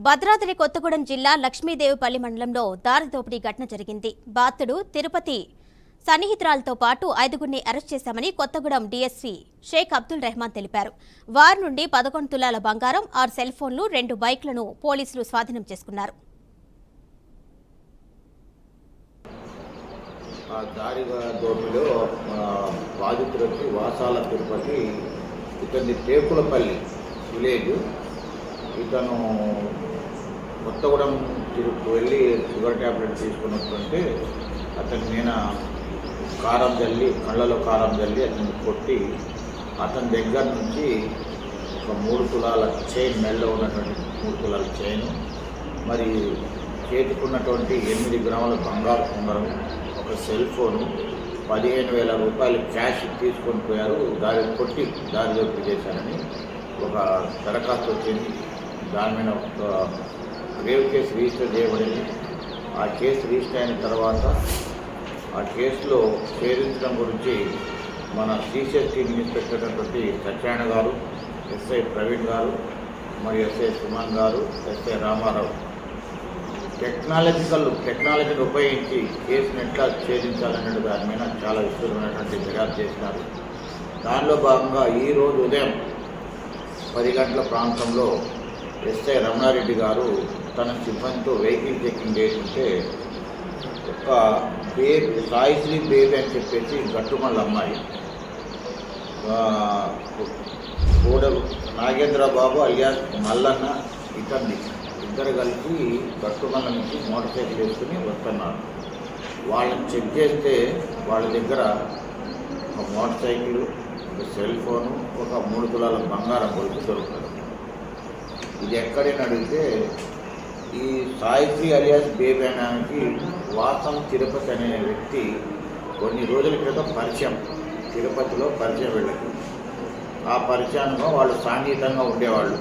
భద్రాద్రి కొత్తగూడెం జిల్లా లక్ష్మీదేవిపల్లి మండలంలో దారి దోపిడీ ఘటన జరిగింది. బాత్తుడు తిరుపతి సన్నిహితురాలతో పాటు 5గురిని అరెస్ట్ చేశామని కొత్తగూడెం డీఎస్పీ షేక్ అబ్దుల్ రెహమాన్ తెలిపారు. వారి నుండి 11 తులాల బంగారం, 6 సెల్ ఫోన్లు, 2 బైక్లను పోలీసులు స్వాధీనం చేసుకున్నారు. దారి దోపిడీలో బాధితులకి వాసాల తిరుపతి ఇతని టేకులపల్లి విలేజ్. ఇతను కొత్తగూడెం వెళ్ళి షుగర్ ట్యాబ్లెట్ తీసుకున్నటువంటి అతని మీద కారం జల్లి, కళ్ళలో కారం జల్లి అతన్ని కొట్టి అతని దగ్గర నుంచి ఒక 3 తులాల చైన్, మెడలో ఉన్నటువంటి 3 తులాల చైన్, మరి చేతికున్నటువంటి 8 గ్రాముల బంగారు ఉంగరం, ఒక సెల్ ఫోను, 15,000 రూపాయలు క్యాష్ తీసుకొని పోయారు. కొట్టి దారి దోపిడీ చేశారని ఒక దరఖాస్తు వచ్చింది. దాని మీద ఒక గ్రేవ్ కేసు రిజిస్టర్ చేయబడింది. ఆ కేసు రిజిస్టర్ అయిన తర్వాత ఆ కేసులో ఛేదించడం గురించి మన సిసిఎస్ టీమ్ ఇన్స్పెక్టర్ అయినటువంటి సత్యనారాయణ గారు, ఎస్ఐ ప్రవీణ్ గారు, మరియు ఎస్ఐ సుమన్ గారు, ఎస్ఐ రామారావు టెక్నాలజీని ఉపయోగించి కేసును ఎట్లా ఛేదించాలనే దాని మీద చాలా విస్తృతమైనటువంటి దర్యాప్తు చేసినారు. దానిలో భాగంగా ఈరోజు ఉదయం 10 గంటల ప్రాంతంలో ఎస్ఐ రమణారెడ్డి గారు తన సిబ్బందితో వెహికల్ చెకింగ్ చేస్తుంటే ఒక సాయిశ్రీ బేబీ అని చెప్పేసి గట్టుమల్ల అమ్మాయి, నాగేంద్ర బాబు అలియాస్ మల్లన్న, ఇద్దరు కలిసి గట్టుమల్ల నుంచి మోటార్ సైకిల్ వేసుకుని వస్తున్నారు. వాళ్ళని చెక్ చేస్తే వాళ్ళ దగ్గర ఒక మోటార్ సైకిల్, ఒక సెల్ ఫోను, ఒక 3 తులాల బంగారం కొడుకు దొరుకుతుంది. ఇది ఎక్కడైనా అడిగితే ఈ సాయిశ్రీ అలియాస్ బేబీ అనేది వాసం తిరుపతి అనే వ్యక్తి కొన్ని రోజుల క్రితం పరిచయం, తిరుపతిలో పరిచయం వెళ్ళదు. ఆ పరిచయంలో వాళ్ళు సాన్నిహితంగా ఉండేవాళ్ళు.